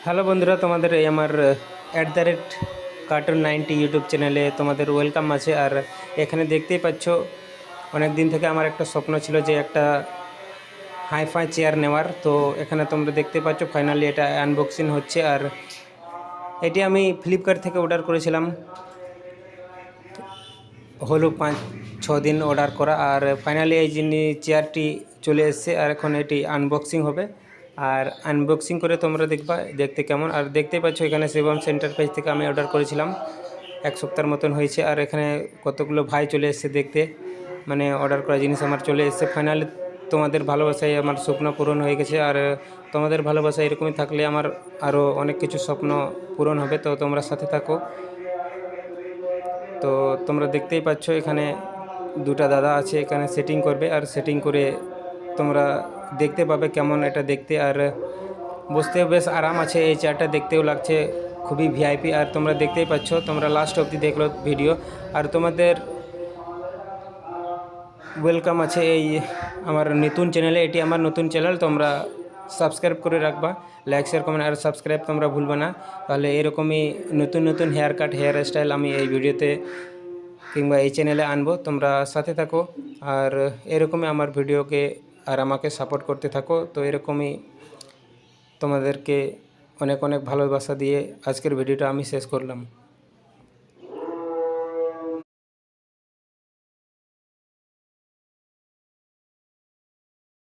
Hello বন্ধুরা, তোমাদের এই আমার @cartoon90 ইউটিউব চ্যানেলে তোমাদের ওয়েলকাম আছে। আর এখানে দেখতেই পাচ্ছ, অনেক দিন থেকে আমার একটা স্বপ্ন ছিল যে একটা হাইফাই চেয়ার নেওয়ার। তো এখানে তোমরা দেখতে পাচ্ছ ফাইনালি এটা আনবক্সিং হচ্ছে। আর এটি আমি ফ্লিপকার্ট থেকে অর্ডার করেছিলাম, হলো 5-6 দিন অর্ডার করা। আর ফাইনালি এই চেয়ারটি চলে এসেছে, আর এখন এটি আনবক্সিং হবে। আর আনবক্সিং করে তোমরা দেখবা দেখতে কেমন। আর দেখতে পাচ্ছ এখানে শিবম সেন্টার পেজ থেকে আমি অর্ডার করেছিলাম, 1 সপ্তাহের মতন হয়েছে। আর এখানে কতগুলো ভাই চলে এসেছে দেখতে, মানে অর্ডার করা জিনিস আমার চলে এসেছে। ফাইনালি তোমাদের ভালোবাসায় আমার স্বপ্ন পূরণ হয়ে গেছে। আর তোমাদের ভালোবাসা এরকমই থাকলে আমার আরও অনেক কিছু স্বপ্ন পূরণ হবে। তো তোমরা সাথে থাকো। তো তোমরা দেখতেই পাচ্ছ এখানে দুটা দাদা আছে, এখানে সেটিং করবে। আর সেটিং করে তোমরা দেখতে পাবে কেমন এটা দেখতে। আর বসতেও বেশ আরাম আছে, এই চেয়ারটা দেখতেও লাগছে খুবই ভিআইপি। আর তোমরা দেখতেই পাচ্ছ, তোমরা লাস্ট অবধি দেখলো ভিডিও। আর তোমাদের ওয়েলকাম আছে এই আমার নতুন চ্যানেলে। এটি আমার নতুন চ্যানেল, তোমরা সাবস্ক্রাইব করে রাখবা, লাইক শেয়ার কমেন্ট আর সাবস্ক্রাইব তোমরা ভুলবে না। তাহলে এরকমই নতুন নতুন হেয়ার কাট, হেয়ার স্টাইল আমি এই ভিডিওতে কিংবা এই চ্যানেলে আনবো। তোমরা সাথে থাকো আর এরকমই আমার ভিডিওকে আর আমাকে সাপোর্ট করতে থাকো। তো এরকমই তোমাদেরকে অনেক অনেক ভালোবাসা দিয়ে আজকের ভিডিওটা আমি শেষ করলাম।